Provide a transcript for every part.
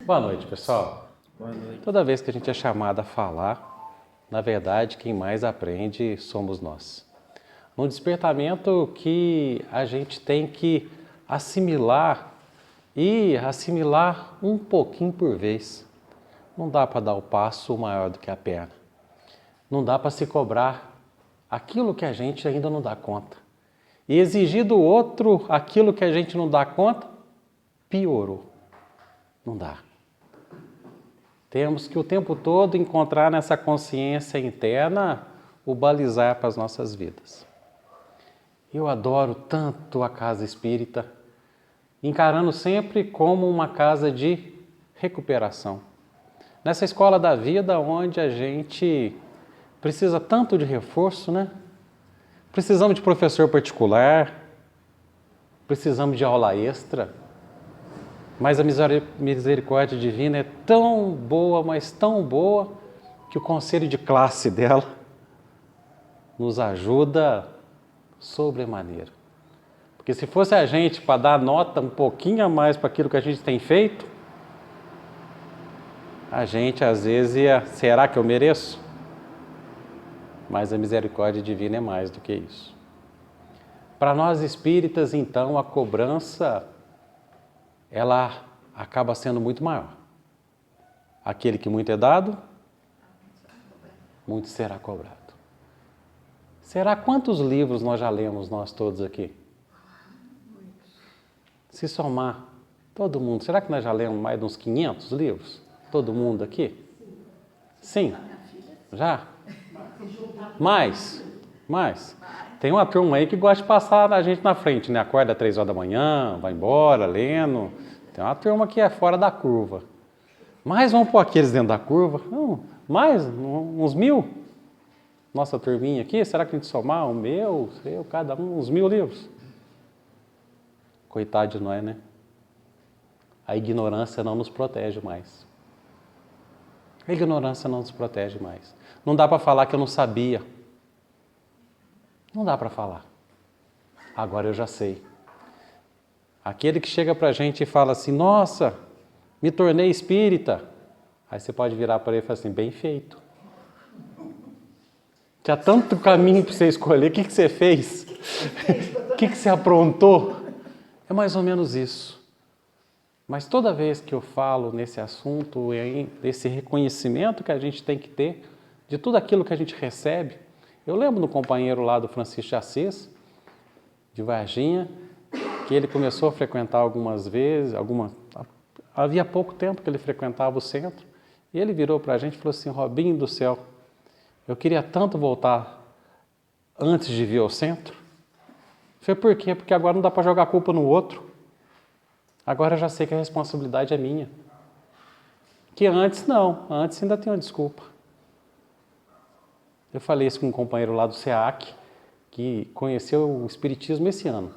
Boa noite, pessoal. Boa noite. Toda vez que a gente é chamado a falar, na verdade, quem mais aprende somos nós. Um despertamento que a gente tem que assimilar e assimilar um pouquinho por vez. Não dá para dar o passo maior do que a perna. Não dá para se cobrar aquilo que a gente ainda não dá conta. E exigir do outro aquilo que a gente não dá conta, piorou. Não dá. Temos que o tempo todo encontrar nessa consciência interna o balizar para as nossas vidas. Eu adoro tanto a casa espírita, encarando sempre como uma casa de recuperação. Nessa escola da vida onde a gente precisa tanto de reforço, né? Precisamos de professor particular, precisamos de aula extra, mas a misericórdia divina é tão boa, mas tão boa, que o conselho de classe dela nos ajuda sobremaneira. Porque se fosse a gente para dar nota um pouquinho a mais para aquilo que a gente tem feito, a gente às vezes ia, será que eu mereço? Mas a misericórdia divina é mais do que isso. Para nós espíritas, então, a cobrança, ela acaba sendo muito maior. Aquele que muito é dado, muito será cobrado. Será quantos livros nós já lemos, nós todos aqui? Se somar todo mundo, será que nós já lemos mais de uns 500 livros? Todo mundo aqui? Sim. Já? Mais. Tem uma turma aí que gosta de passar a gente na frente, né? Acorda às 3 horas da manhã, vai embora, lendo. Tem uma turma que é fora da curva. Mas vamos pôr aqueles dentro da curva? Não, mais, uns 1000. Nossa turminha aqui, será que a gente somar o meu, seu, cada um, uns 1000 livros? Coitado de nós, né? A ignorância não nos protege mais. A ignorância não nos protege mais. Não dá para falar que eu não sabia. Não dá para falar. Agora eu já sei. Aquele que chega para a gente e fala assim, nossa, me tornei espírita. Aí você pode virar para ele e falar assim, bem feito. Tinha tanto caminho para você escolher, o que você fez? O que você aprontou? É mais ou menos isso. Mas toda vez que eu falo nesse assunto, desse reconhecimento que a gente tem que ter, de tudo aquilo que a gente recebe, eu lembro do companheiro lá do Francisco de Assis, de Varginha, que ele começou a frequentar algumas vezes, havia pouco tempo que ele frequentava o centro, e ele virou para a gente e falou assim, Robinho do céu, eu queria tanto voltar antes de vir ao centro. Eu falei, por quê? Porque agora não dá para jogar a culpa no outro. Agora eu já sei que a responsabilidade é minha. Que antes não, antes ainda tem uma desculpa. Eu falei isso com um companheiro lá do SEAC, que conheceu o Espiritismo esse ano.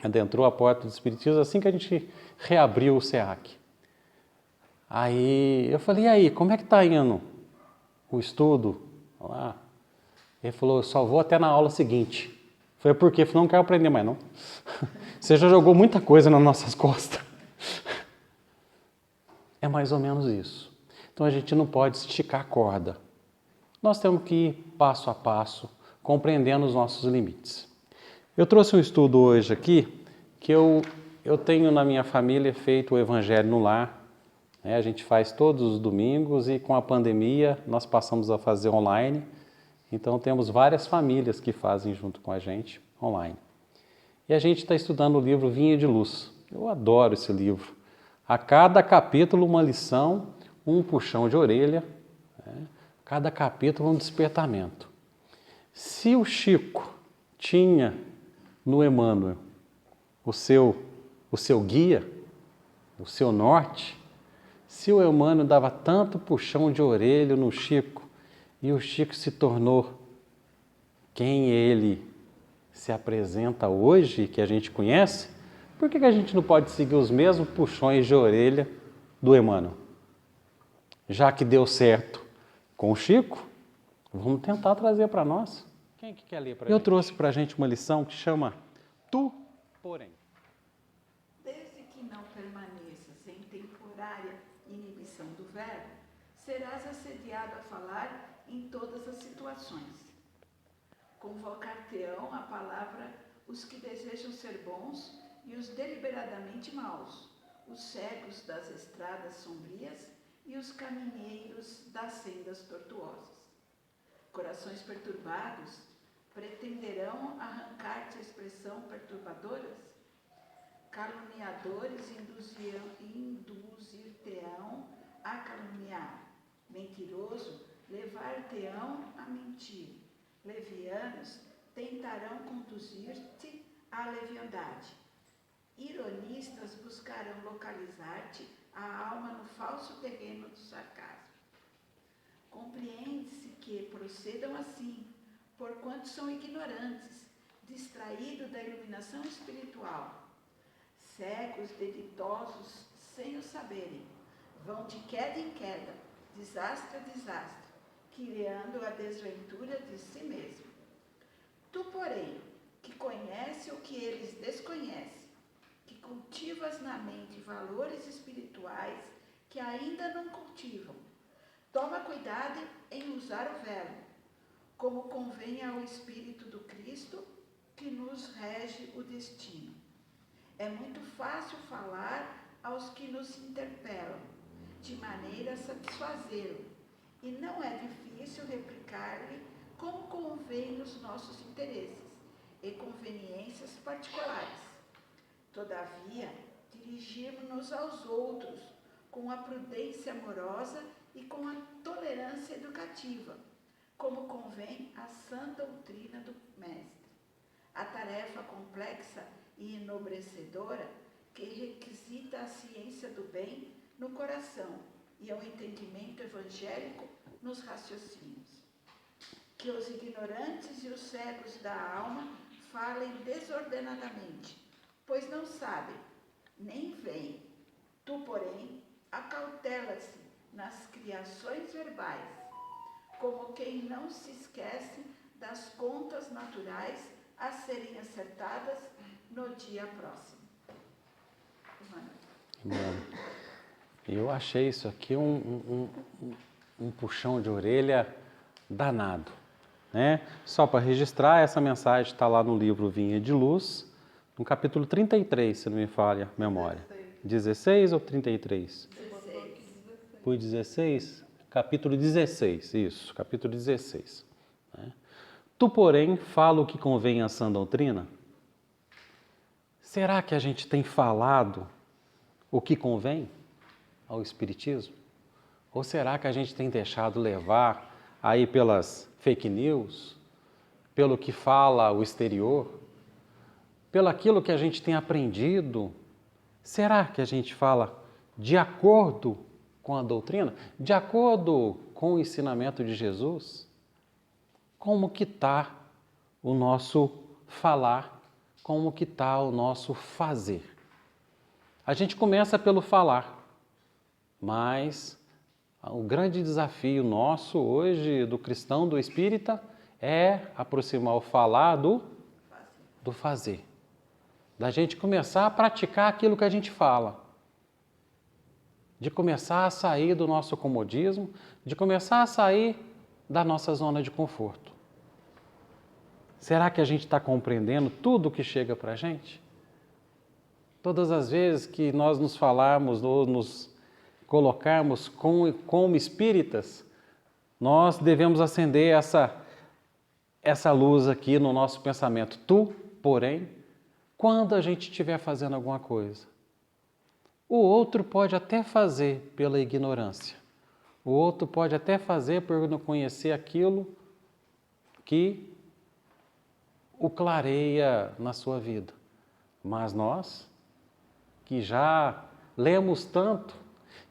Adentrou a porta do Espiritismo assim que a gente reabriu o SEAC. Aí eu falei, e aí, como é que está indo o estudo? Lá. Ele falou, eu só vou até na aula seguinte. Eu falei, por quê? Eu falei, não quero aprender mais não. Você já jogou muita coisa nas nossas costas. É mais ou menos isso. Então a gente não pode esticar a corda. Nós temos que ir passo a passo, compreendendo os nossos limites. Eu trouxe um estudo hoje aqui, que eu tenho na minha família feito o Evangelho no Lar. A gente faz todos os domingos e com a pandemia nós passamos a fazer online. Então temos várias famílias que fazem junto com a gente online. E a gente está estudando o livro Vinha de Luz. Eu adoro esse livro. A cada capítulo uma lição, um puxão de orelha, né? Cada capítulo um despertamento. Se o Chico tinha no Emmanuel o seu guia, o seu norte, se o Emmanuel dava tanto puxão de orelha no Chico, e o Chico se tornou quem ele se apresenta hoje, que a gente conhece, por que a gente não pode seguir os mesmos puxões de orelha do Emmanuel? Já que deu certo com o Chico, vamos tentar trazer para nós. Quem que quer ler para a gente? Eu trouxe para a gente uma lição que chama Tu, porém. Desde que não permaneça sem temporária inibição do verbo, serás assediado a falar em todas as situações. Convocar-te-ão a palavra os que desejam ser bons e os deliberadamente maus, os cegos das estradas sombrias e os caminheiros das sendas tortuosas. Corações perturbados pretenderão arrancar-te a expressão perturbadoras? Caluniadores induzir-te-ão a caluniar. Mentiroso, levar-te-ão a mentir. Levianos tentarão conduzir-te à leviandade. Ironistas buscarão localizar-te a alma no falso terreno do sarcasmo. Compreende-se que procedam assim, porquanto são ignorantes, distraídos da iluminação espiritual, cegos, delitosos, sem o saberem, vão de queda em queda, desastre a desastre, criando a desventura de si mesmo. Tu, porém, que conhece o que eles desconhecem, que cultivas na mente valores espirituais que ainda não cultivam, toma cuidado em usar o velo, como convém ao Espírito do Cristo que nos rege o destino. É muito fácil falar aos que nos interpelam, de maneira a satisfazê-lo, e não é difícil replicar-lhe como convém nos nossos interesses e conveniências particulares. Todavia, dirigimos-nos aos outros com a prudência amorosa e com a tolerância educativa, como convém à sã doutrina do Mestre. A tarefa complexa e enobrecedora que requisita a ciência do bem no coração e ao entendimento evangélico nos raciocínios. Que os ignorantes e os cegos da alma falem desordenadamente, pois não sabem, nem veem. Tu, porém, acautela-se nas criações verbais, como quem não se esquece das contas naturais a serem acertadas no dia próximo. Eu achei isso aqui um puxão de orelha danado, né? Só para registrar, essa mensagem está lá no livro Vinha de Luz, no capítulo 33, se não me falha a memória. 16 ou 33? 16. Por 16? Capítulo 16, isso, capítulo 16. Né? Tu, porém, fala o que convém à sã doutrina? Será que a gente tem falado o que convém ao Espiritismo? Ou será que a gente tem deixado levar aí pelas fake news, pelo que fala o exterior, pelo aquilo que a gente tem aprendido? Será que a gente fala de acordo com a doutrina? De acordo com o ensinamento de Jesus? Como que está o nosso falar? Como que está o nosso fazer? A gente começa pelo falar, mas o grande desafio nosso hoje, do cristão, do espírita, é aproximar o falar do fazer. Da gente começar a praticar aquilo que a gente fala. De começar a sair do nosso comodismo, de começar a sair da nossa zona de conforto. Será que a gente está compreendendo tudo que chega para a gente? Todas as vezes que nós nos falarmos ou nos colocarmos como espíritas, nós devemos acender essa luz aqui no nosso pensamento. Tu, porém, quando a gente estiver fazendo alguma coisa, o outro pode até fazer pela ignorância. O outro pode até fazer por não conhecer aquilo que o clareia na sua vida. Mas nós, que já lemos tanto,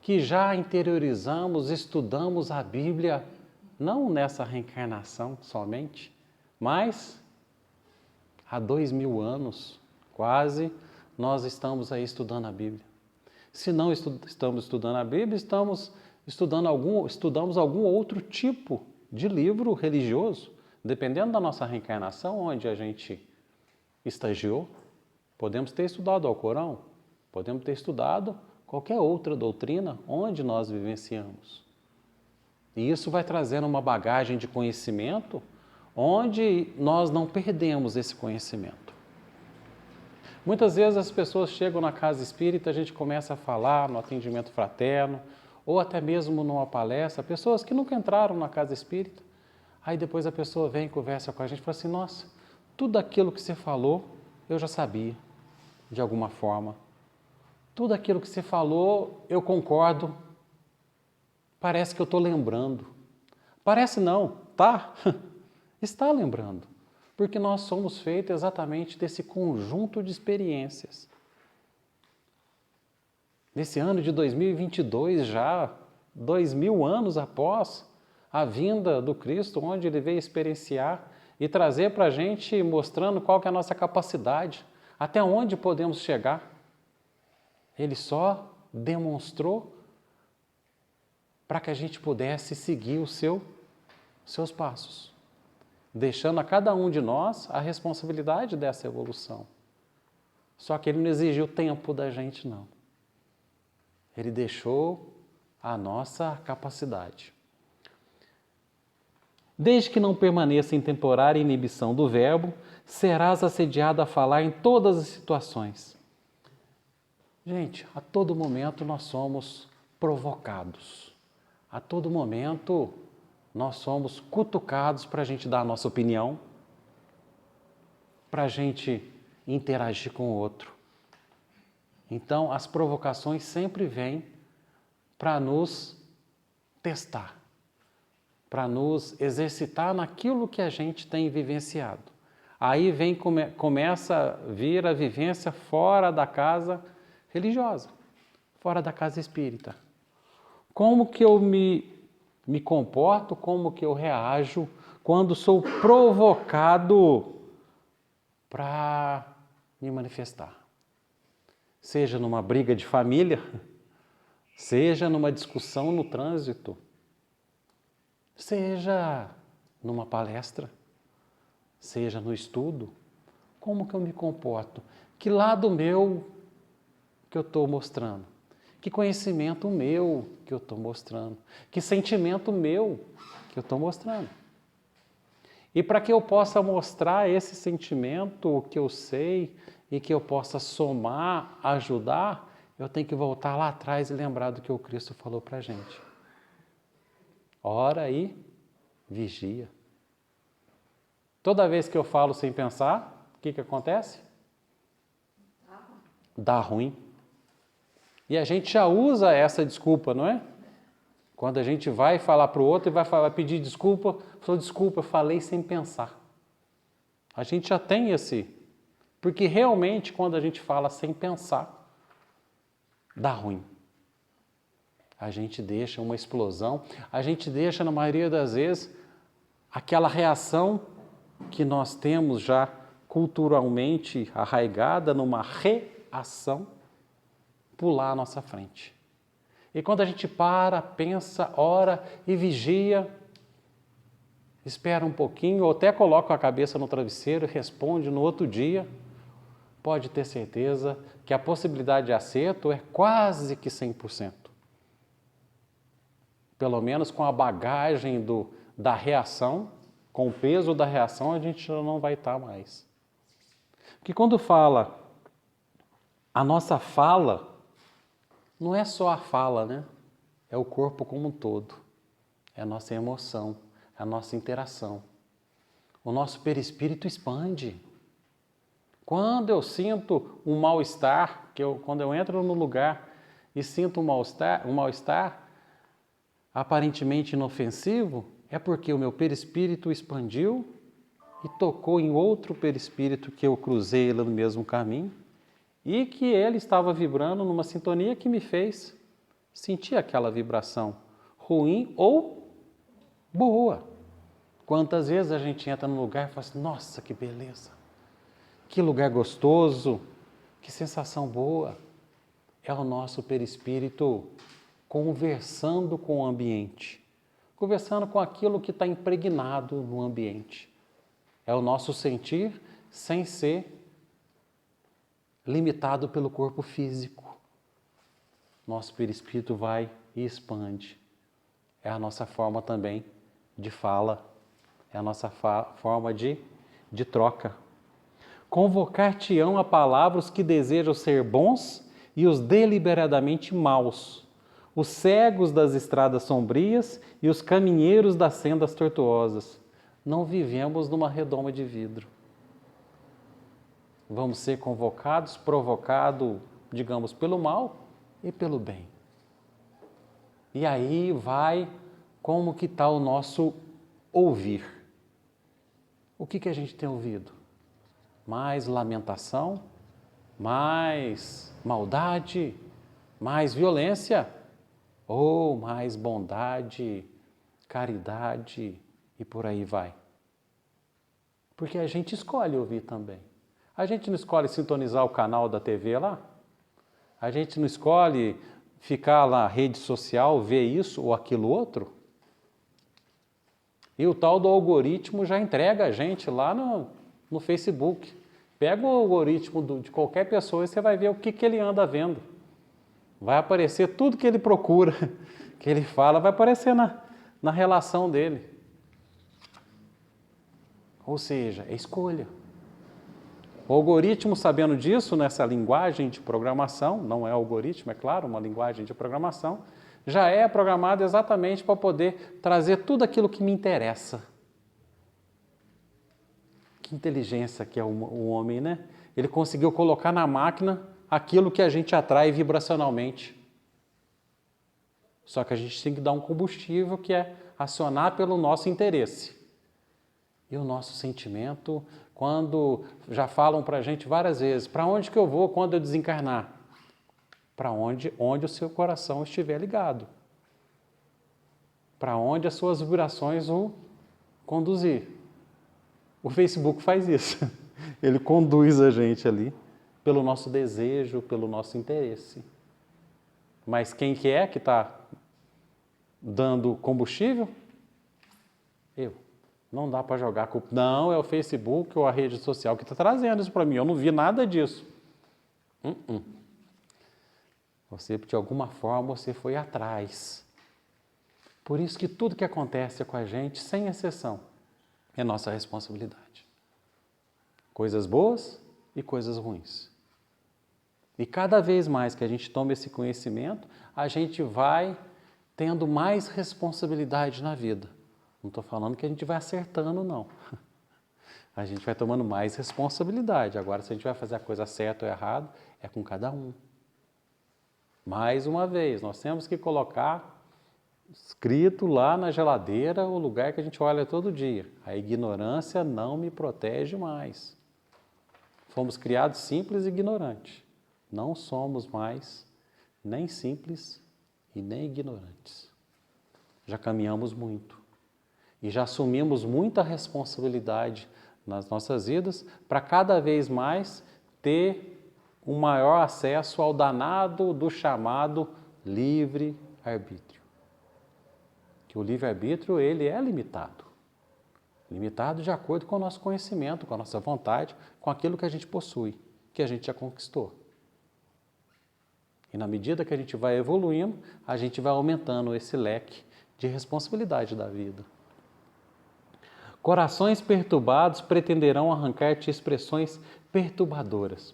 que já interiorizamos, estudamos a Bíblia, não nessa reencarnação somente, mas há 2000 anos, quase, nós estamos aí estudando a Bíblia. Se não estamos estudando a Bíblia, estamos estudamos algum outro tipo de livro religioso, dependendo da nossa reencarnação, onde a gente estagiou. Podemos ter estudado o Alcorão, podemos ter estudado qualquer outra doutrina onde nós vivenciamos. E isso vai trazendo uma bagagem de conhecimento onde nós não perdemos esse conhecimento. Muitas vezes as pessoas chegam na casa espírita, a gente começa a falar no atendimento fraterno, ou até mesmo numa palestra, pessoas que nunca entraram na casa espírita, aí depois a pessoa vem e conversa com a gente e fala assim, nossa, tudo aquilo que você falou, eu já sabia, de alguma forma. Tudo aquilo que você falou, eu concordo. Parece que eu estou lembrando. Parece não, tá? Está lembrando. Porque nós somos feitos exatamente desse conjunto de experiências. Nesse ano de 2022 já, 2000 anos após a vinda do Cristo, onde Ele veio experienciar e trazer para a gente, mostrando qual que é a nossa capacidade, até onde podemos chegar. Ele só demonstrou para que a gente pudesse seguir os seus passos, deixando a cada um de nós a responsabilidade dessa evolução. Só que Ele não exigiu tempo da gente, não. Ele deixou a nossa capacidade. Desde que não permaneça em temporária inibição do verbo, serás assediado a falar em todas as situações. Gente, a todo momento nós somos provocados. A todo momento nós somos cutucados para a gente dar a nossa opinião, para a gente interagir com o outro. Então, as provocações sempre vêm para nos testar, para nos exercitar naquilo que a gente tem vivenciado. Aí começa a vir a vivência fora da casa religiosa, fora da casa espírita. Como que eu me comporto, como que eu reajo quando sou provocado para me manifestar? Seja numa briga de família, seja numa discussão no trânsito, seja numa palestra, seja no estudo, como que eu me comporto? Que lado meu que eu estou mostrando? Que conhecimento meu que eu estou mostrando? Que sentimento meu que eu estou mostrando? E para que eu possa mostrar esse sentimento que eu sei e que eu possa somar, ajudar, eu tenho que voltar lá atrás e lembrar do que o Cristo falou para a gente. Ora e vigia. Toda vez que eu falo sem pensar, o que acontece? Dá ruim. E a gente já usa essa desculpa, não é? Quando a gente vai falar para o outro e vai pedir desculpa, falou, desculpa, eu falei sem pensar. A gente já tem esse... Porque realmente, quando a gente fala sem pensar, dá ruim. A gente deixa uma explosão, a gente deixa, na maioria das vezes, aquela reação que nós temos já culturalmente arraigada numa reação, pular à nossa frente. E quando a gente para, pensa, ora e vigia, espera um pouquinho, ou até coloca a cabeça no travesseiro e responde no outro dia, pode ter certeza que a possibilidade de acerto é quase que 100%. Pelo menos com a bagagem da reação, com o peso da reação, a gente já não vai estar mais. Porque quando fala, a nossa fala, não é só a fala, né? É o corpo como um todo. É a nossa emoção, é a nossa interação. O nosso perispírito expande. Quando eu sinto um mal-estar, quando eu entro no lugar e sinto um mal-estar aparentemente inofensivo, é porque o meu perispírito expandiu e tocou em outro perispírito que eu cruzei lá no mesmo caminho e que ele estava vibrando numa sintonia que me fez sentir aquela vibração ruim ou boa. Quantas vezes a gente entra num lugar e fala assim, nossa, que beleza, que lugar gostoso, que sensação boa. É o nosso perispírito conversando com o ambiente, conversando com aquilo que está impregnado no ambiente. É o nosso sentir sem ser limitado pelo corpo físico. nosso perispírito vai e expande. É a nossa forma também de fala, é a nossa forma de troca. Convocar-te-ão a palavras que desejam ser bons e os deliberadamente maus, os cegos das estradas sombrias e os caminheiros das sendas tortuosas. Não vivemos numa redoma de vidro. Vamos ser convocados, provocados, digamos, pelo mal e pelo bem. E aí vai como que está o nosso ouvir. O que a gente tem ouvido? Mais lamentação, mais maldade, mais violência, ou mais bondade, caridade e por aí vai. Porque a gente escolhe ouvir também. A gente não escolhe sintonizar o canal da TV lá? A gente não escolhe ficar lá na rede social, ver isso ou aquilo outro? E o tal do algoritmo já entrega a gente lá no Facebook. Pega o algoritmo de qualquer pessoa e você vai ver o que ele anda vendo. Vai aparecer tudo que ele procura, que ele fala, vai aparecer na relação dele. Ou seja, é escolha. O algoritmo, sabendo disso, nessa linguagem de programação, não é algoritmo, é claro, uma linguagem de programação, já é programado exatamente para poder trazer tudo aquilo que me interessa. Que inteligência que é o homem, né? Ele conseguiu colocar na máquina aquilo que a gente atrai vibracionalmente. Só que a gente tem que dar um combustível que é acionar pelo nosso interesse. E o nosso sentimento, quando já falam para a gente várias vezes, para onde que eu vou quando eu desencarnar? Para onde o seu coração estiver ligado. Para onde as suas vibrações o conduzir. O Facebook faz isso. Ele conduz a gente ali pelo nosso desejo, pelo nosso interesse. Mas quem que é que está dando combustível? Eu. Não dá para jogar culpa. Não, é o Facebook ou a rede social que está trazendo isso para mim. Eu não vi nada disso. Você, de alguma forma, você foi atrás. Por isso que tudo que acontece com a gente, sem exceção, é nossa responsabilidade. Coisas boas e coisas ruins. E cada vez mais que a gente toma esse conhecimento, a gente vai tendo mais responsabilidade na vida. Não estou falando que a gente vai acertando, não. A gente vai tomando mais responsabilidade. Agora, se a gente vai fazer a coisa certa ou errada, é com cada um. Mais uma vez, nós temos que colocar escrito lá na geladeira o lugar que a gente olha todo dia. A ignorância não me protege mais. Fomos criados simples e ignorantes. Não somos mais nem simples e nem ignorantes. Já caminhamos muito. E já assumimos muita responsabilidade nas nossas vidas para cada vez mais ter um maior acesso ao danado do chamado livre-arbítrio. Que o livre-arbítrio, ele é limitado. Limitado de acordo com o nosso conhecimento, com a nossa vontade, com aquilo que a gente possui, que a gente já conquistou. E na medida que a gente vai evoluindo, a gente vai aumentando esse leque de responsabilidade da vida. Corações perturbados pretenderão arrancar-te expressões perturbadoras.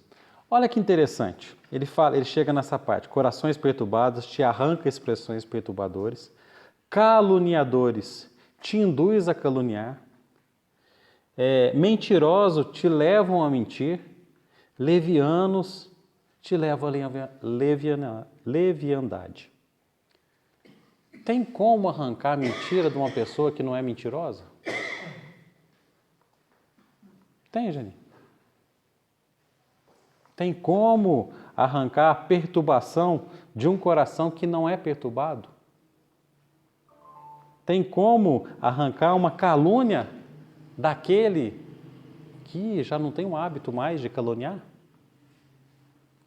Olha que interessante, ele chega nessa parte, corações perturbados te arranca expressões perturbadoras, caluniadores te induz a caluniar, mentirosos te levam a mentir, levianos te levam a leviandade. Tem como arrancar a mentira de uma pessoa que não é mentirosa? Tem, Jane? Tem como arrancar a perturbação de um coração que não é perturbado? Tem como arrancar uma calúnia daquele que já não tem o hábito mais de caluniar?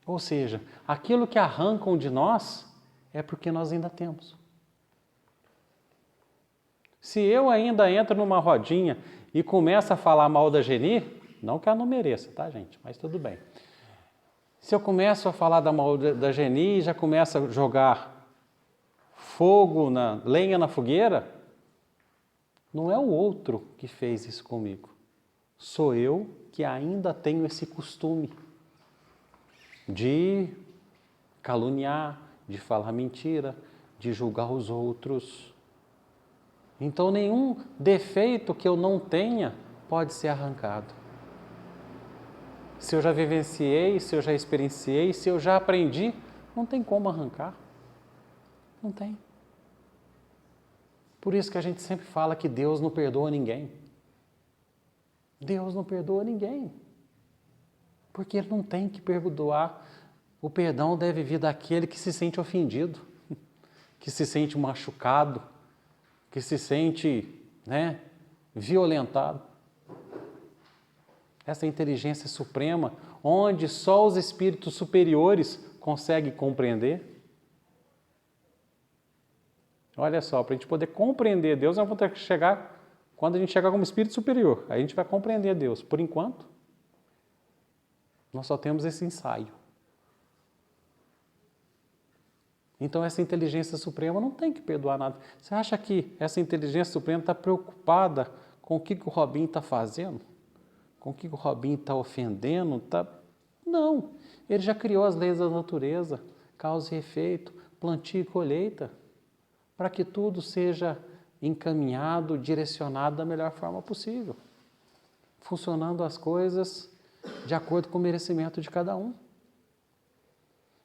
Ou seja, aquilo que arrancam de nós é porque nós ainda temos. Se eu ainda entro numa rodinha e começo a falar mal da Geni, não que ela não mereça, tá, gente? Mas tudo bem. Se eu começo a falar da Geni e já começo a jogar fogo, lenha na fogueira, não é o outro que fez isso comigo. Sou eu que ainda tenho esse costume de caluniar, de falar mentira, de julgar os outros. Então, nenhum defeito que eu não tenha pode ser arrancado. Se eu já vivenciei, se eu já experienciei, se eu já aprendi, não tem como arrancar. Não tem. Por isso que a gente sempre fala que Deus não perdoa ninguém. Deus não perdoa ninguém. Porque Ele não tem que perdoar. O perdão deve vir daquele que se sente ofendido, que se sente machucado, que se sente, violentado. Essa inteligência suprema, onde só os espíritos superiores conseguem compreender. Olha só, para a gente poder compreender Deus, nós vamos ter que chegar, quando a gente chegar como espírito superior, aí a gente vai compreender Deus. Por enquanto, nós só temos esse ensaio. Então essa inteligência suprema não tem que perdoar nada. Você acha que essa inteligência suprema está preocupada com o que o Robinho está fazendo? Com o que o Robinho está ofendendo? Não, ele já criou as leis da natureza, causa e efeito, plantio e colheita, para que tudo seja encaminhado, direcionado da melhor forma possível, funcionando as coisas de acordo com o merecimento de cada um.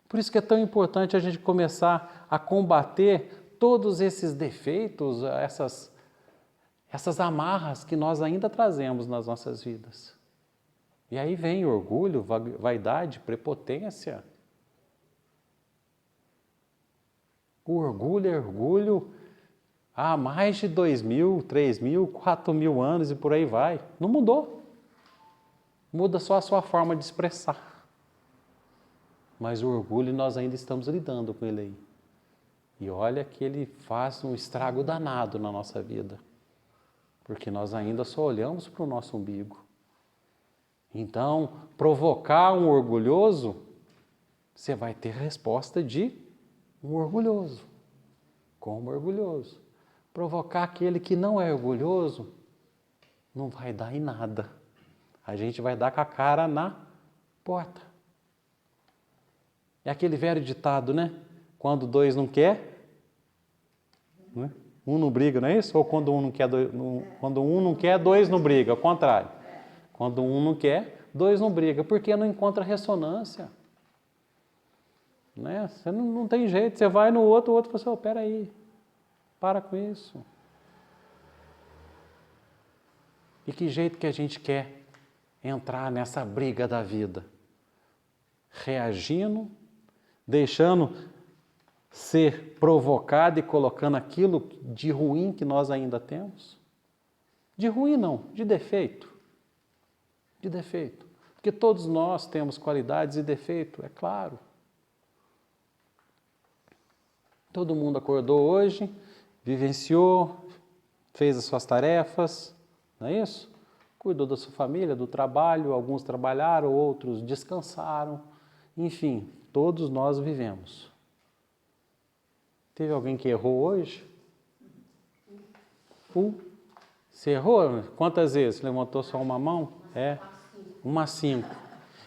Por isso que é tão importante a gente começar a combater todos esses defeitos, essas amarras que nós ainda trazemos nas nossas vidas. E aí vem orgulho, vaidade, prepotência. O orgulho é orgulho há mais de 2.000, 3.000, 4.000 anos e por aí vai. Não mudou. Muda só a sua forma de expressar. Mas o orgulho nós ainda estamos lidando com ele aí. E olha que ele faz um estrago danado na nossa vida. Porque nós ainda só olhamos para o nosso umbigo. Então, provocar um orgulhoso, você vai ter resposta de um orgulhoso. Como orgulhoso. Provocar aquele que não é orgulhoso, não vai dar em nada. A gente vai dar com a cara na porta. É aquele velho ditado, Quando dois não quer, um não briga, não é isso? Ou quando um não quer, quando um não quer, dois não briga, ao contrário. Quando um não quer, dois não briga, porque não encontra ressonância. Você não tem jeito, você vai no outro, o outro fala assim, peraí, para com isso. E que jeito que a gente quer entrar nessa briga da vida? Reagindo, deixando ser provocado e colocando aquilo de ruim que nós ainda temos? De ruim não, de defeito. De defeito. Porque todos nós temos qualidades e defeito, é claro. Todo mundo acordou hoje, vivenciou, fez as suas tarefas, não é isso? Cuidou da sua família, do trabalho, alguns trabalharam, outros descansaram. Enfim, todos nós vivemos. Teve alguém que errou hoje? Você errou? Quantas vezes? Levantou só uma mão? Umas 5.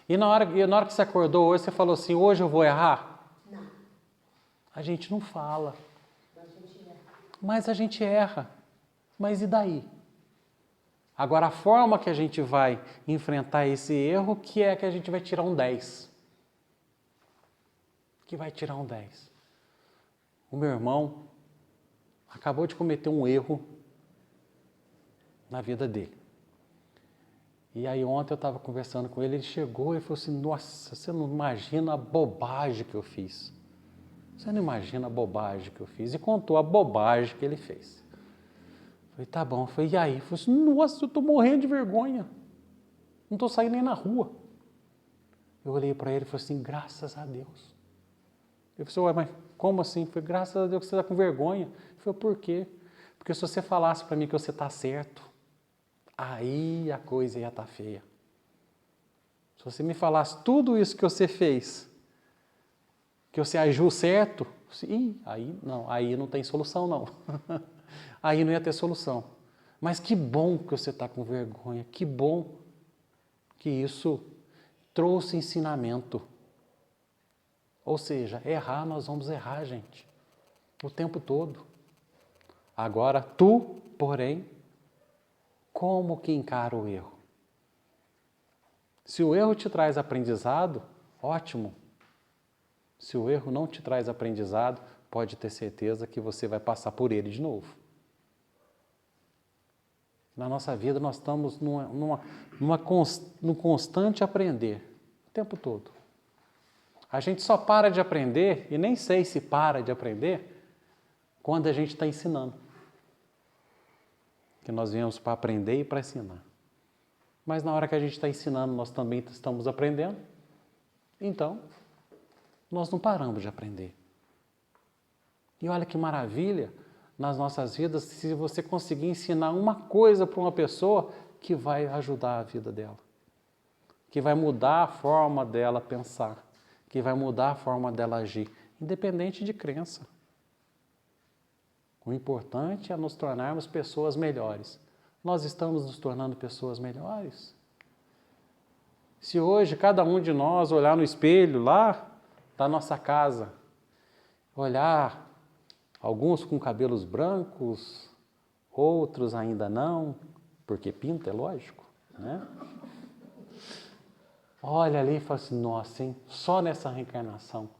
E na hora que você acordou hoje, você falou assim, hoje eu vou errar? Não. A gente não fala. Mas a gente erra. Mas e daí? Agora, a forma que a gente vai enfrentar esse erro, que é que a gente vai tirar um 10. Que vai tirar um 10. O meu irmão acabou de cometer um erro na vida dele. E aí ontem eu estava conversando com ele chegou e falou assim, nossa, você não imagina a bobagem que eu fiz. Você não imagina a bobagem que eu fiz. E contou a bobagem que ele fez. Eu falei, tá bom. Eu falei, e aí? Ele falou assim, nossa, eu estou morrendo de vergonha. Não estou saindo nem na rua. Eu olhei para ele e falei assim, graças a Deus. Ele falou assim, ué, mas como assim? Eu falei, graças a Deus que você está com vergonha. Ele falou, por quê? Porque se você falasse para mim que você está certo, aí a coisa ia estar feia. Se Se você me falasse tudo isso que você fez, que você agiu certo, aí não tem solução não. Aí não ia ter solução. Mas que bom que você está com vergonha, que bom que isso trouxe ensinamento. Ou seja, errar, nós vamos errar, gente, o tempo todo. Agora, tu, porém, como que encara o erro? Se o erro te traz aprendizado, ótimo. Se o erro não te traz aprendizado, pode ter certeza que você vai passar por ele de novo. Na nossa vida, nós estamos num constante aprender, o tempo todo. A gente só para de aprender, e nem sei se para de aprender, quando a gente está ensinando. Que nós viemos para aprender e para ensinar. Mas na hora que a gente está ensinando, nós também estamos aprendendo. Então, nós não paramos de aprender. E olha que maravilha nas nossas vidas se você conseguir ensinar uma coisa para uma pessoa que vai ajudar a vida dela. Que vai mudar a forma dela pensar. Que vai mudar a forma dela agir. Independente de crença. O importante é nos tornarmos pessoas melhores. Nós estamos nos tornando pessoas melhores? Se hoje cada um de nós olhar no espelho lá da nossa casa, olhar alguns com cabelos brancos, outros ainda não, porque pinta, é lógico, né? Olha ali e fala assim, nossa, hein? Só nessa reencarnação,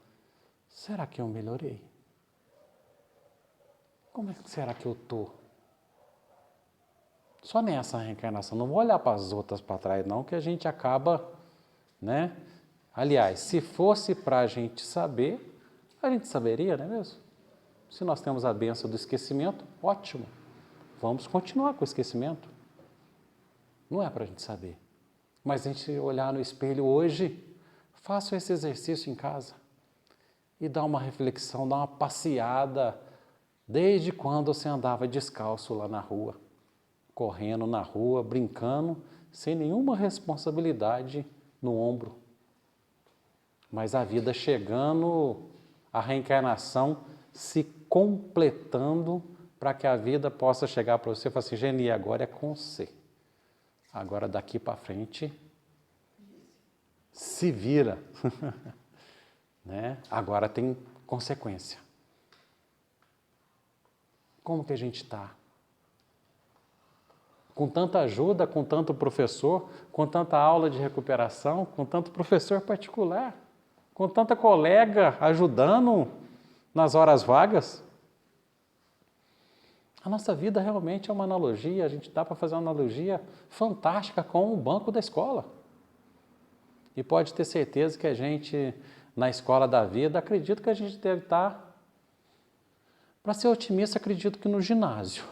será que eu melhorei? Como é que será que eu estou? Só nessa reencarnação, não vou olhar para as outras para trás não, que a gente acaba, né? Aliás, se fosse para a gente saber, a gente saberia, não é mesmo? Se nós temos a bênção do esquecimento, ótimo, vamos continuar com o esquecimento. Não é para a gente saber, mas a gente olhar no espelho hoje, faça esse exercício em casa e dá uma reflexão, dá uma passeada, desde quando você andava descalço lá na rua. Correndo na rua, brincando, sem nenhuma responsabilidade no ombro. Mas a vida chegando, a reencarnação se completando para que a vida possa chegar para você e falar assim, Geni, agora é com você. Agora daqui para frente, se vira. Né? Agora tem consequência. Como que a gente está? Com tanta ajuda, com tanto professor, com tanta aula de recuperação, com tanto professor particular, com tanta colega ajudando nas horas vagas. A nossa vida realmente é uma analogia, a gente dá para fazer uma analogia fantástica com o banco da escola. E pode ter certeza que a gente, na escola da vida, acredito que a gente deve estar, para ser otimista, acredito que no ginásio.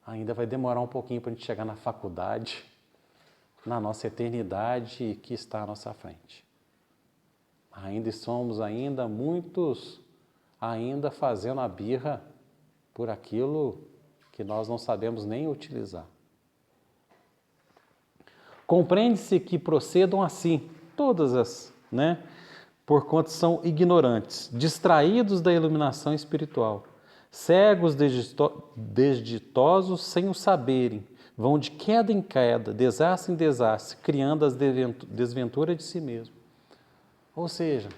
Ainda vai demorar um pouquinho para a gente chegar na faculdade, na nossa eternidade que está à nossa frente. Ainda somos muitos fazendo a birra por aquilo que nós não sabemos nem utilizar. Compreende-se que procedam assim, todas as, né? Porquanto são ignorantes, distraídos da iluminação espiritual. Cegos, desditosos, sem o saberem, vão de queda em queda, desastre em desastre, criando as desventuras de si mesmo. Ou seja,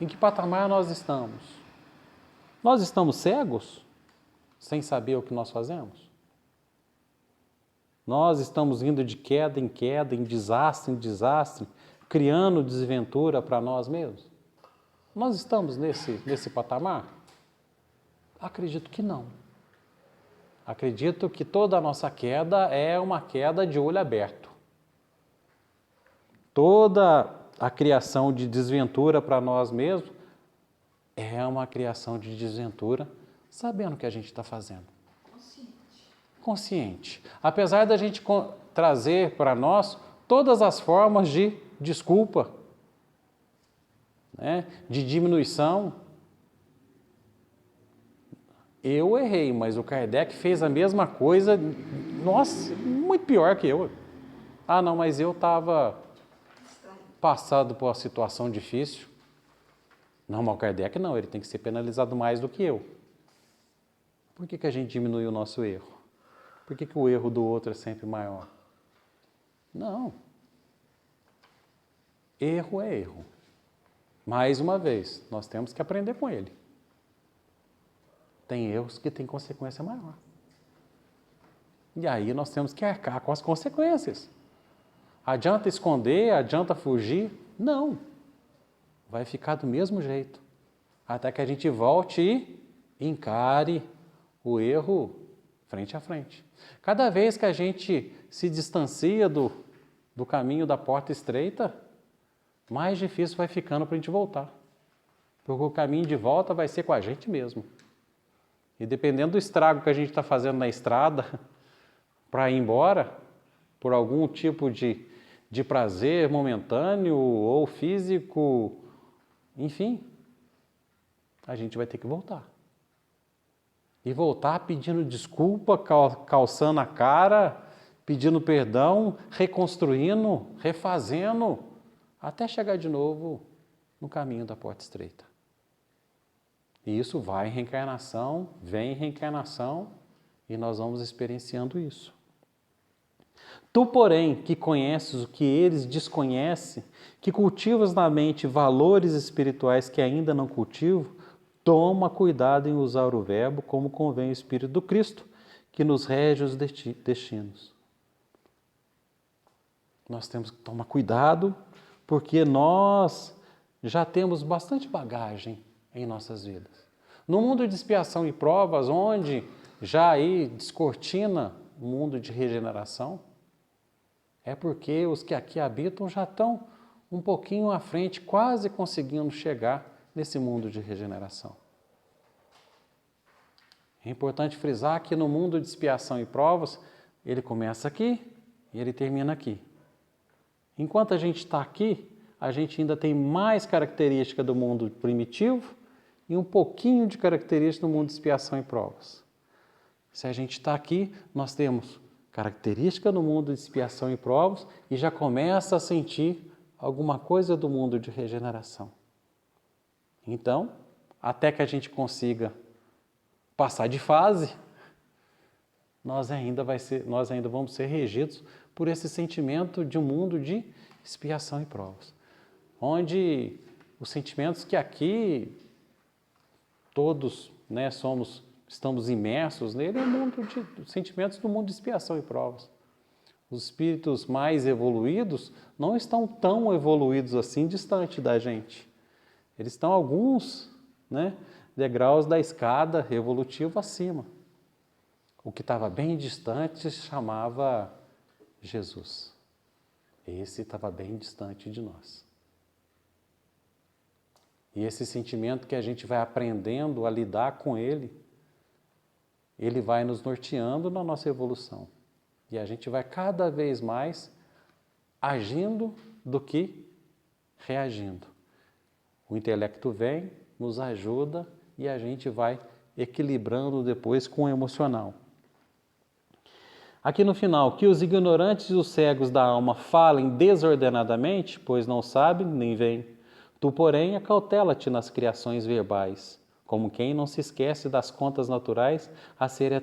em que patamar nós estamos? Nós estamos cegos, sem saber o que nós fazemos? Nós estamos indo de queda, em desastre, criando desventura para nós mesmos? Nós estamos nesse patamar? Acredito que não. Acredito que toda a nossa queda é uma queda de olho aberto. Toda a criação de desventura para nós mesmos é uma criação de desventura, sabendo o que a gente está fazendo. Consciente. Apesar da gente trazer para nós todas as formas de desculpa, né, de diminuição, eu errei, mas o Kardec fez a mesma coisa, nossa, muito pior que eu. Ah, não, mas eu estava passado por uma situação difícil. Não, mas o Kardec não, ele tem que ser penalizado mais do que eu. Por que a gente diminui o nosso erro? Por que o erro do outro é sempre maior? Não. Erro é erro. Mais uma vez, nós temos que aprender com ele. Tem erros que têm consequência maior. E aí nós temos que arcar com as consequências. Adianta esconder, adianta fugir? Não. Vai ficar do mesmo jeito. Até que a gente volte e encare o erro frente a frente. Cada vez que a gente se distancia do caminho da porta estreita, mais difícil vai ficando para a gente voltar. Porque o caminho de volta vai ser com a gente mesmo. E dependendo do estrago que a gente está fazendo na estrada, para ir embora, por algum tipo de prazer momentâneo ou físico, enfim, a gente vai ter que voltar. E voltar pedindo desculpa, calçando a cara, pedindo perdão, reconstruindo, refazendo, até chegar de novo no caminho da porta estreita. E isso vai em reencarnação, vem em reencarnação, e nós vamos experienciando isso. Tu, porém, que conheces o que eles desconhecem, que cultivas na mente valores espirituais que ainda não cultivo, toma cuidado em usar o verbo como convém o Espírito do Cristo, que nos rege os destinos. Nós temos que tomar cuidado, porque nós já temos bastante bagagem em nossas vidas. No mundo de expiação e provas, onde já aí descortina o mundo de regeneração, é porque os que aqui habitam já estão um pouquinho à frente, quase conseguindo chegar nesse mundo de regeneração. É importante frisar que no mundo de expiação e provas, ele começa aqui e ele termina aqui. Enquanto a gente está aqui, a gente ainda tem mais característica do mundo primitivo e um pouquinho de característica do mundo de expiação e provas. Se a gente está aqui, nós temos característica no mundo de expiação e provas e já começa a sentir alguma coisa do mundo de regeneração. Então, até que a gente consiga passar de fase, nós ainda vamos ser regidos por esse sentimento de um mundo de expiação e provas, onde os sentimentos que aqui todos, né, estamos imersos nele, é o mundo de sentimentos do mundo de expiação e provas. Os espíritos mais evoluídos não estão tão evoluídos assim distante da gente. Eles estão alguns, né, degraus da escada evolutiva acima. O que estava bem distante se chamava Jesus. Esse estava bem distante de nós. E esse sentimento que a gente vai aprendendo a lidar com ele vai nos norteando na nossa evolução. E a gente vai cada vez mais agindo do que reagindo. O intelecto vem, nos ajuda e a gente vai equilibrando depois com o emocional. Aqui no final, que os ignorantes e os cegos da alma falem desordenadamente, pois não sabem nem veem. Tu, porém, acautela-te nas criações verbais, como quem não se esquece das contas naturais a serem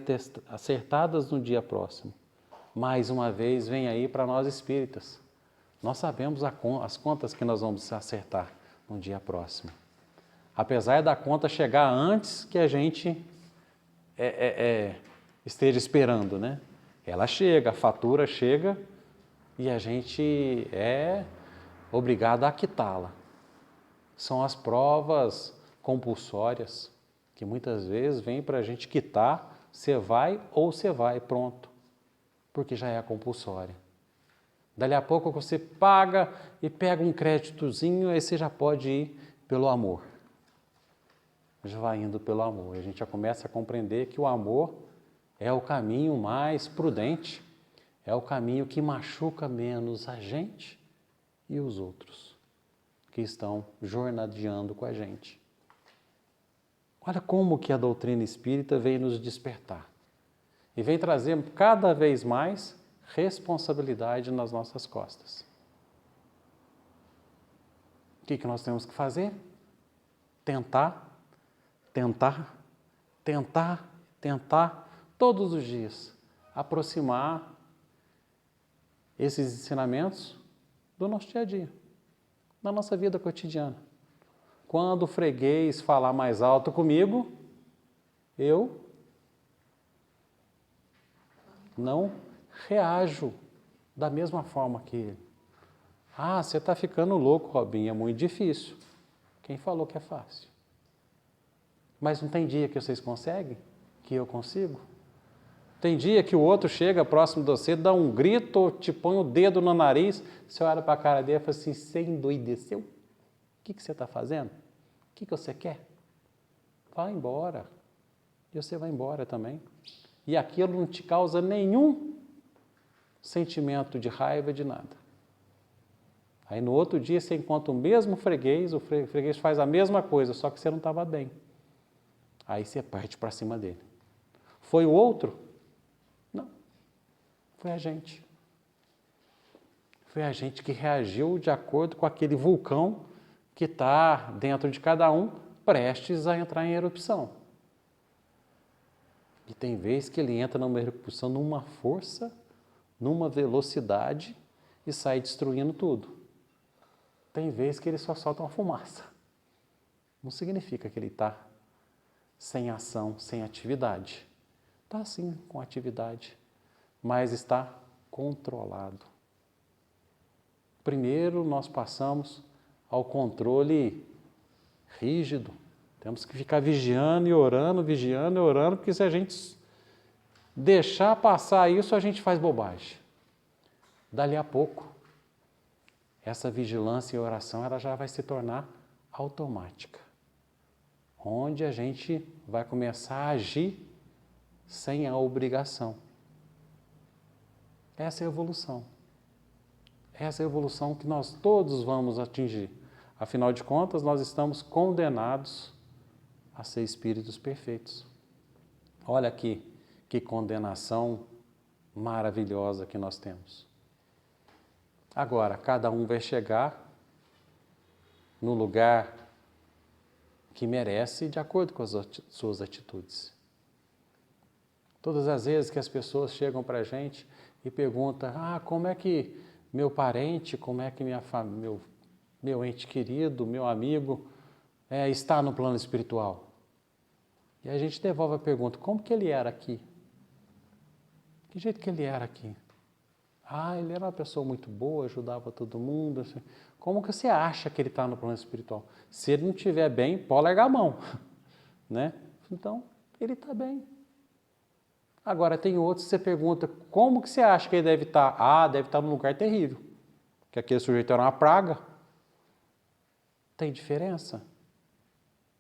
acertadas no dia próximo. Mais uma vez, vem aí para nós espíritas. Nós sabemos as contas que nós vamos acertar no dia próximo. Apesar da conta chegar antes que a gente esteja esperando, né? Ela chega, a fatura chega e a gente é obrigado a quitá-la. São as provas compulsórias que muitas vezes vêm para a gente quitar, você vai ou você vai, pronto, porque já é a compulsória. Dali a pouco você paga e pega um créditozinho, aí você já pode ir pelo amor. Já vai indo pelo amor. A gente já começa a compreender que o amor é o caminho mais prudente, é o caminho que machuca menos a gente e os outros que estão jornadeando com a gente. Olha como que a doutrina espírita vem nos despertar e vem trazer cada vez mais responsabilidade nas nossas costas. O que nós temos que fazer? Tentar, todos os dias, aproximar esses ensinamentos do nosso dia a dia, da nossa vida cotidiana. Quando o freguês falar mais alto comigo, eu não reajo da mesma forma que ele. Ah, você está ficando louco, Robinho, é muito difícil. Quem falou que é fácil? Mas não tem dia que vocês conseguem? Que eu consigo? Tem dia que o outro chega próximo de você, dá um grito, te põe o dedo no nariz, você olha para a cara dele e fala assim, você endoideceu? O que você está fazendo? O que você quer? Vai embora. E você vai embora também. E aquilo não te causa nenhum sentimento de raiva, de nada. Aí no outro dia você encontra o mesmo freguês, o freguês faz a mesma coisa, só que você não estava bem. Aí você parte para cima dele. Foi o outro? Não. Foi a gente. Foi a gente que reagiu de acordo com aquele vulcão que está dentro de cada um, prestes a entrar em erupção. E tem vezes que ele entra numa erupção numa força, numa velocidade e sai destruindo tudo. Tem vezes que ele só solta uma fumaça. Não significa que ele está sem ação, sem atividade. Está sim com atividade, mas está controlado. Primeiro nós passamos ao controle rígido. Temos que ficar vigiando e orando, porque se a gente deixar passar isso, a gente faz bobagem. Dali a pouco, essa vigilância e oração ela já vai se tornar automática, onde a gente vai começar a agir sem a obrigação. Essa é a evolução. Essa é a evolução que nós todos vamos atingir. Afinal de contas, nós estamos condenados a ser espíritos perfeitos. Olha aqui, que condenação maravilhosa que nós temos. Agora, cada um vai chegar no lugar que merece de acordo com as suas atitudes. Todas as vezes que as pessoas chegam para a gente e perguntam, como é que meu parente, como é que meu ente querido, meu amigo, está no plano espiritual? E a gente devolve a pergunta, como que ele era aqui? Que jeito que ele era aqui? Ele era uma pessoa muito boa, ajudava todo mundo. Assim. Como que você acha que ele está no plano espiritual? Se ele não estiver bem, pode largar a mão. Né? Então, ele está bem. Agora, tem outros que você pergunta, como que você acha que ele deve estar? Deve estar num lugar terrível. Que aquele sujeito era uma praga. Tem diferença?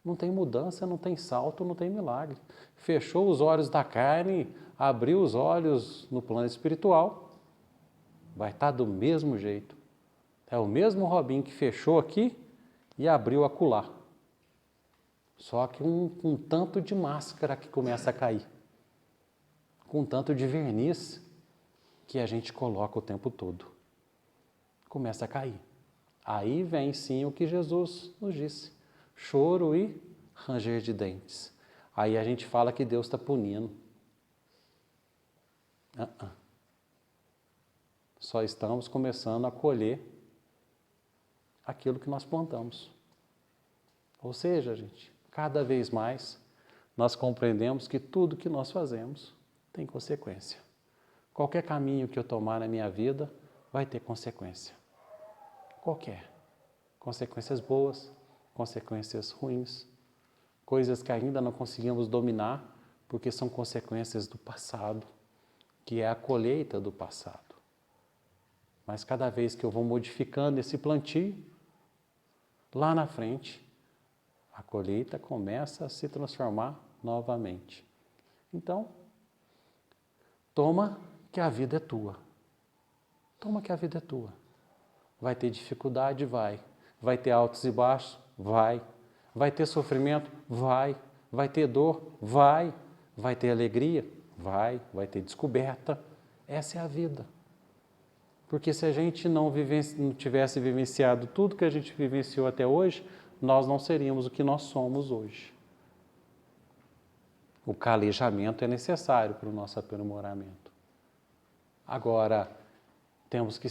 Não tem mudança, não tem salto, não tem milagre. Fechou os olhos da carne, abriu os olhos no plano espiritual, vai estar do mesmo jeito. É o mesmo Robinho que fechou aqui e abriu acolá. Só que um tanto de máscara que começa a cair. Com um tanto de verniz que a gente coloca o tempo todo. Começa a cair. Aí vem sim o que Jesus nos disse. Choro e ranger de dentes. Aí a gente fala que Deus está punindo. Só estamos começando a colher aquilo que nós plantamos. Ou seja, gente, cada vez mais nós compreendemos que tudo que nós fazemos tem consequência. Qualquer caminho que eu tomar na minha vida vai ter consequência. Qualquer. Consequências boas, consequências ruins, coisas que ainda não conseguimos dominar, porque são consequências do passado, que é a colheita do passado. Mas cada vez que eu vou modificando esse plantio, lá na frente, a colheita começa a se transformar novamente. Então, toma que a vida é tua. Toma que a vida é tua. Vai ter dificuldade? Vai. Vai ter altos e baixos? Vai. Vai ter sofrimento? Vai. Vai ter dor? Vai. Vai ter alegria? Vai ter descoberta. Essa é a vida. Porque se a gente não tivesse vivenciado tudo que a gente vivenciou até hoje, nós não seríamos o que nós somos hoje. O calejamento é necessário para o nosso aprimoramento. Agora, temos que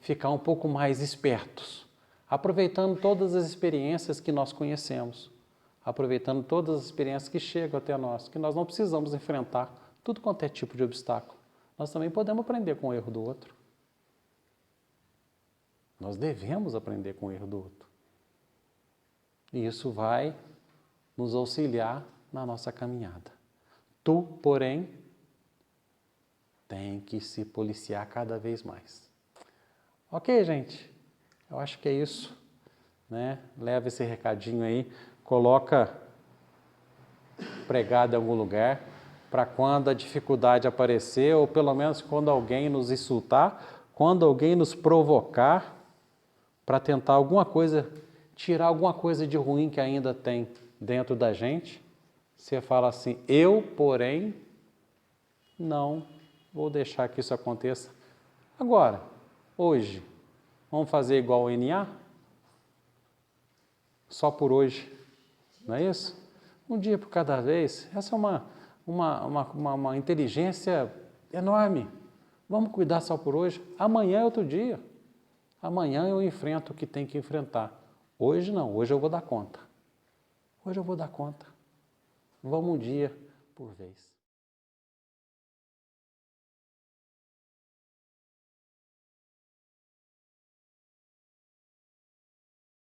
ficar um pouco mais espertos, aproveitando todas as experiências que nós conhecemos, aproveitando todas as experiências que chegam até nós, que nós não precisamos enfrentar tudo quanto é tipo de obstáculo. Nós também podemos aprender com o erro do outro. Nós devemos aprender com o erro do outro. E isso vai nos auxiliar na nossa caminhada. Tu, porém, tem que se policiar cada vez mais. Ok, gente? Eu acho que é isso, né? Leva esse recadinho aí, coloca pregado em algum lugar, para quando a dificuldade aparecer, ou pelo menos quando alguém nos insultar, quando alguém nos provocar, para tentar alguma coisa, tirar alguma coisa de ruim que ainda tem dentro da gente, você fala assim, eu, porém, não vou deixar que isso aconteça. Agora, hoje, vamos fazer igual o NA? Só por hoje, não é isso? Um dia por cada vez. Essa é uma inteligência enorme. Vamos cuidar só por hoje. Amanhã é outro dia. Amanhã eu enfrento o que tem que enfrentar. Hoje não, hoje eu vou dar conta. Hoje eu vou dar conta. Vamos um dia por vez.